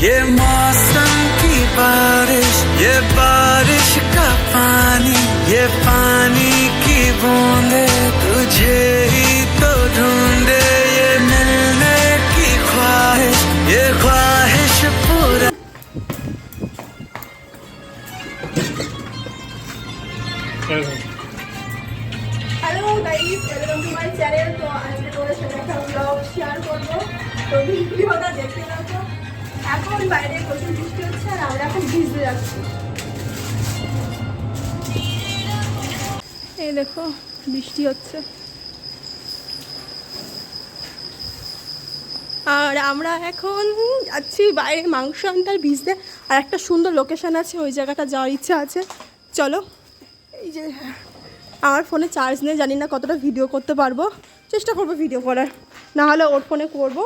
ये मौसम की बारिश, ये बारिश का पानी, ये पानी की बूंदे तुझे ही तो ढूंढे, ये मिलने की ख्वाहिश, ये ख्वाहिश पूरा। Hello guys, welcome to my channel. তো আজকে তোমাদের সাথে একটা ব্লগ শেয়ার করবো। তো ভিডিওটা দেখতে থাকো। এখন বাইরে প্রচুর বৃষ্টি হচ্ছে আর আমরা এখন ভিজতে যাচ্ছি। এই দেখো বৃষ্টি হচ্ছে আর আমরা এখন যাচ্ছি বাইরে মাংস আনতে আর ভিজতে। আর একটা সুন্দর লোকেশন আছে, ওই জায়গাটা যাওয়ার ইচ্ছা আছে। চলো। এই যে আমার ফোনে চার্জ নেই, জানি না কতটা ভিডিও করতে পারবো, চেষ্টা করবো ভিডিও করার, না হলে ওর ফোনে করবো।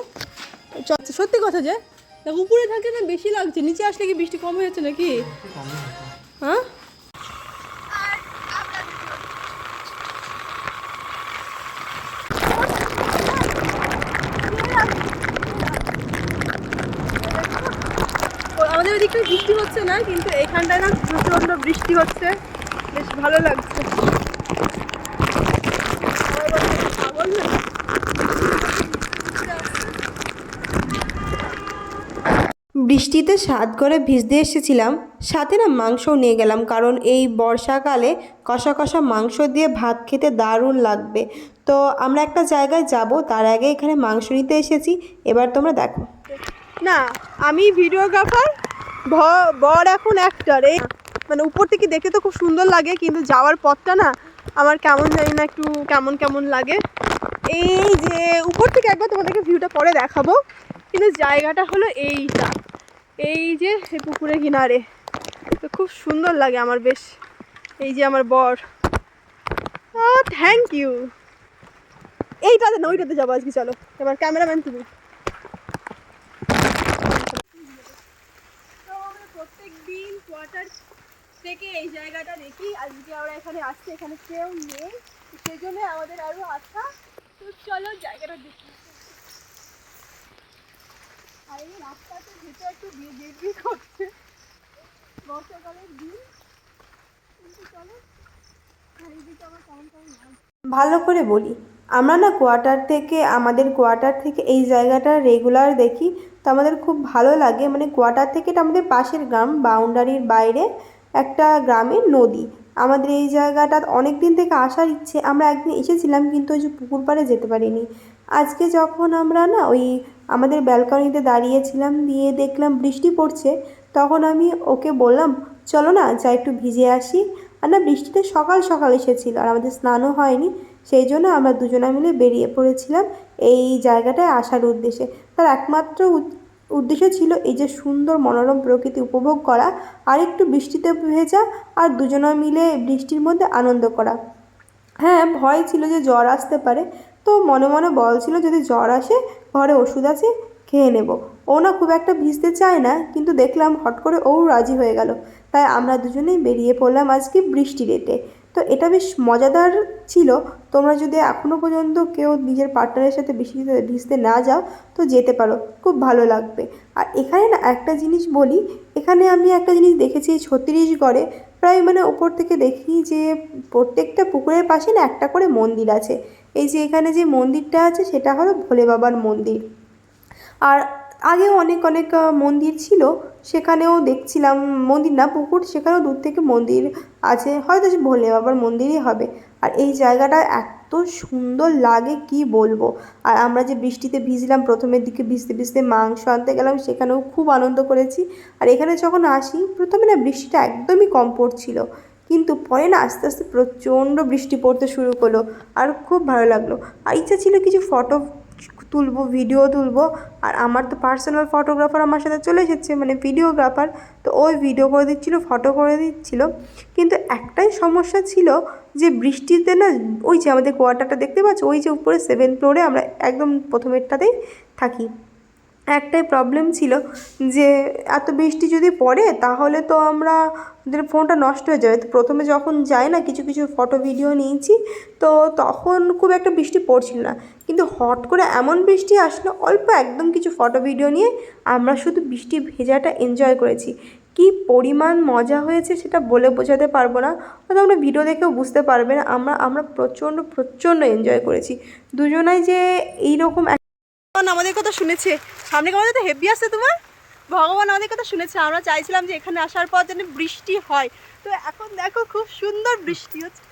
সত্যি কথা যে উপরে থাকে না বেশি লাগছে, নিচে আসলে কি বৃষ্টি কম হয়েছে নাকি? হ্যাঁ আমাদের ওইদিকে বৃষ্টি হচ্ছে না, কিন্তু এখানটায় না প্রচণ্ড বৃষ্টি হচ্ছে, বেশ ভালো লাগছে। বৃষ্টিতে স্বাদ করে ভিজতে এসেছিলাম, সাথে না মাংসও নিয়ে গেলাম, কারণ এই বর্ষাকালে কষা কষা মাংস দিয়ে ভাত খেতে দারুণ লাগবে। তো আমরা একটা জায়গায় যাব, তার আগে এখানে মাংস নিতে এসেছি। এবার তোমরা দেখো। না আমি ভিডিওগ্রাফার, বর এখন অ্যাক্টর। এই মানে উপর থেকে দেখতে তো খুব সুন্দর লাগে, কিন্তু যাওয়ার পথটা না আমার কেমন জানি না, একটু কেমন কেমন লাগে। এই যে উপর থেকে একবার তোমাদেরকে ভিউটা পরে দেখাবো, কিন্তু জায়গাটা হলো এইটা, এই যে পুকুরের কিনারে, তো খুব সুন্দর লাগে আমার বেশ। এই যে আমার বর, থ্যাংক ইউ। এইটাতে না ওইটাতে যাবো আজকে, চলো। এবার ক্যামেরাম্যান তুমি। প্রত্যেক দিন কোয়ার্টার থেকে এই জায়গাটা দেখি, আজকে আমরা এখানে আসছি, এখানে কেউ নেই, সেই জন্য আমাদের আরো আশা। তো চলো জায়গাটা দেখি। আর এই রাস্তাতে যেটা একটু বিক্রি করছে বর্ষাকালের দিন, কিন্তু চলো চারিদিকে আমার কেমন কেমন লাগছে। ভালো করে বলি, আমরা না আমাদের কোয়ার্টার থেকে এই জায়গাটা রেগুলার দেখি, তো আমাদের খুব ভালো লাগে। মানে কোয়ার্টার থেকে এটা আমাদের পাশের গ্রাম, বাউন্ডারির বাইরে একটা গ্রামের নদী। আমাদের এই জায়গাটা অনেক দিন থেকে আসার ইচ্ছে, আমরা একদিন এসেছিলাম, কিন্তু ওই যে পুকুর পাড়ে যেতে পারিনি। আজকে যখন আমরা না ওই আমাদের ব্যালকনিতে দাঁড়িয়েছিলাম, দিয়ে দেখলাম বৃষ্টি পড়ছে, তখন আমি ওকে বললাম চলো না যা একটু ভিজে আসি। আর না বৃষ্টিতে সকাল সকাল এসেছিলো, আর আমাদের স্নানও হয়নি, সেই জন্য আমরা দুজনে মিলে বেরিয়ে পড়েছিলাম এই জায়গাটায় আসার উদ্দেশ্যে। তার একমাত্র উদ্দেশ্য ছিল এই যে সুন্দর মনোরম প্রকৃতি উপভোগ করা, আর একটু বৃষ্টিতে ভেজা, আর দুজনে মিলে বৃষ্টির মধ্যে আনন্দ করা। হ্যাঁ, ভয় ছিল যে জ্বর আসতে পারে, তো মনে মনে বলছিল যদি জ্বর আসে ঘরে ওষুধ আছে, খেয়ে নেব। ও না খুব একটা ভিজতে চায় না, কিন্তু দেখলাম হট করে ও রাজি হয়ে গেল, তাই আমরা দুজনেই বেরিয়ে পড়লাম আজকে বৃষ্টি রেটে। তো এটা বেশ মজাদার ছিল। তোমরা যদি এখনও পর্যন্ত কেউ নিজের পার্টনারের সাথে বৃষ্টিতে ভিজতে না যাও, তো যেতে পারো, খুব ভালো লাগবে। আর এখানে না একটা জিনিস বলি, এখানে আমি একটা জিনিস দেখেছি, ছত্তিশগড়ে প্রায় মানে উপর থেকে দেখি যে প্রত্যেকটা পুকুরের পাশে না একটা করে মন্দির আছে। এই যে এখানে যে মন্দিরটা আছে সেটা হলো ভোলে বাবার মন্দির। আর আগেও অনেক অনেক মন্দির ছিল, সেখানেও দেখছিলাম, মন্দির না পুকুর, সেখানেও দূর থেকে মন্দির আছে, হয়তো সে ভোলে বাবার মন্দিরই হবে। আর এই জায়গাটা এত সুন্দর লাগে কি বলবো। আর আমরা যে বৃষ্টিতে ভিজলাম, প্রথমের দিকে ভিজতে ভিজতে মাংস আনতে গেলাম, সেখানেও খুব আনন্দ করেছি। আর এখানে যখন আসি, প্রথমে না বৃষ্টিটা একদমই কম পড়ছিল, কিন্তু পরে না আস্তে আস্তে প্রচণ্ড বৃষ্টি পড়তে শুরু করলো, আর খুব ভালো লাগলো। আর ইচ্ছা ছিল কিছু ফটো তুলবো, ভিডিও তুলবো। আর আমার তো পার্সোনাল ফটোগ্রাফার আমার সাথে চলে এসেছে, মানে ভিডিওগ্রাফার, তো ওই ভিডিও করে দিচ্ছিলো, ফটো করে দিচ্ছিলো। কিন্তু একটাই সমস্যা ছিল যে বৃষ্টিতে না, ওই যে আমাদের কোয়ার্টারটা দেখতে পাচ্ছ, ওই যে উপরে 7th ফ্লোরে আমরা একদম প্রথমেরটাতেই থাকি, একটাই প্রবলেম ছিল যে এত বৃষ্টি যদি পড়ে তাহলে তো আমাদের ফোনটা নষ্ট হয়ে যাবে। তো প্রথমে যখন যাই না কিছু কিছু ফটো ভিডিও নিয়েছি, তো তখন খুব একটা বৃষ্টি পড়ছিল না, কিন্তু হট করে এমন বৃষ্টি আসলো, অল্প একদম কিছু ফটো ভিডিও নিয়ে আমরা শুধু বৃষ্টি ভেজাটা এনজয় করেছি। কী পরিমাণ মজা হয়েছে সেটা বলে বোঝাতে পারবো না, হয়তো আমরা ভিডিও দেখেও বুঝতে পারবেন। আমরা প্রচণ্ড প্রচণ্ড এনজয় করেছি দুজনাই, যে এইরকম ভগবান আমাদের কথা শুনেছে। সামনে কেমন তো হেভি আসছে তোমার। ভগবান আমাদের কথা শুনেছে। আমরা চাইছিলাম যে এখানে আসার পর যেন বৃষ্টি হয়, তো এখন দেখো খুব সুন্দর বৃষ্টি হচ্ছে।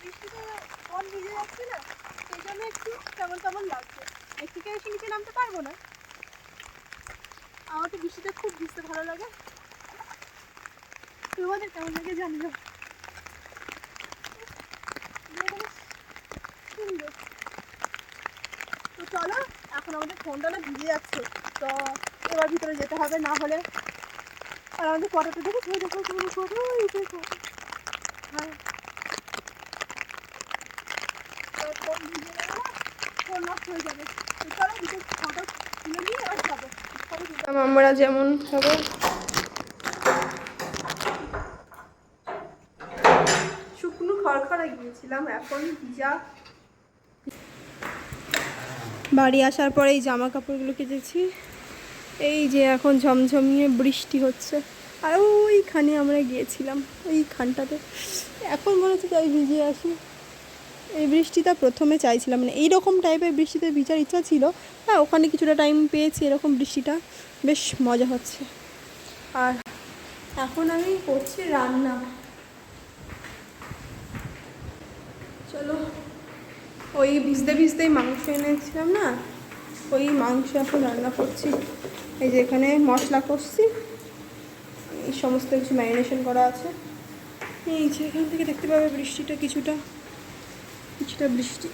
বৃষ্টিতে মন ভিজে যাচ্ছে না, সেই জন্য একটু কেমন কেমন লাগছে। এর থেকে এসে নিচে নামতে পারবো না। আমার তো বৃষ্টিতে খুব ভিজতে ভালো লাগে, তোমাদের কেমন লাগে জানিও। সুন্দর। তো চলো, এখন আমাদের ফোনটা না ভিজে যাচ্ছে, তো এবার ভিতরে যেতে হবে, না হলে। আর আমাদের ফটোটা দেখো, দেখো ফটো। হ্যাঁ, ফোন ভিজে গেলে না ফোন নষ্ট হয়ে যাবে। তো চলো ভিতরে ফটো তুলে নিয়ে এবার যাবো। আমরা যেমন খাবো শুকনো খড়খড়ে গিয়েছিলাম, এখন ভিজা। বাড়ি আসার পরে এই জামা কাপড়গুলো কেচেছি, এই যে এখন ঝমঝমিয়ে বৃষ্টি হচ্ছে। আর ওইখানে আমরা গিয়েছিলাম ওইখানটাতে, এখন মনে হচ্ছে তাই ভিজে আসি। এই বৃষ্টিটা প্রথমে চাইছিলাম, মানে এইরকম টাইপের বৃষ্টিতে ভিজার ইচ্ছা ছিল। হ্যাঁ, ওখানে কিছুটা টাইম পেয়েছি, এরকম বৃষ্টিটা বেশ মজা হচ্ছে। আর এখন আমি করছি রান্না। চলো, ওই ভিজতে ভিজতেই মাংস এনেছিলাম না, ওই মাংস এখন রান্না করছি। এই যে এখানে মশলা কষছি, এই সমস্ত কিছু ম্যারিনেশন করা আছে। এই যে এখান থেকে দেখতে পাবে বৃষ্টিটা, কিছুটা বৃষ্টি।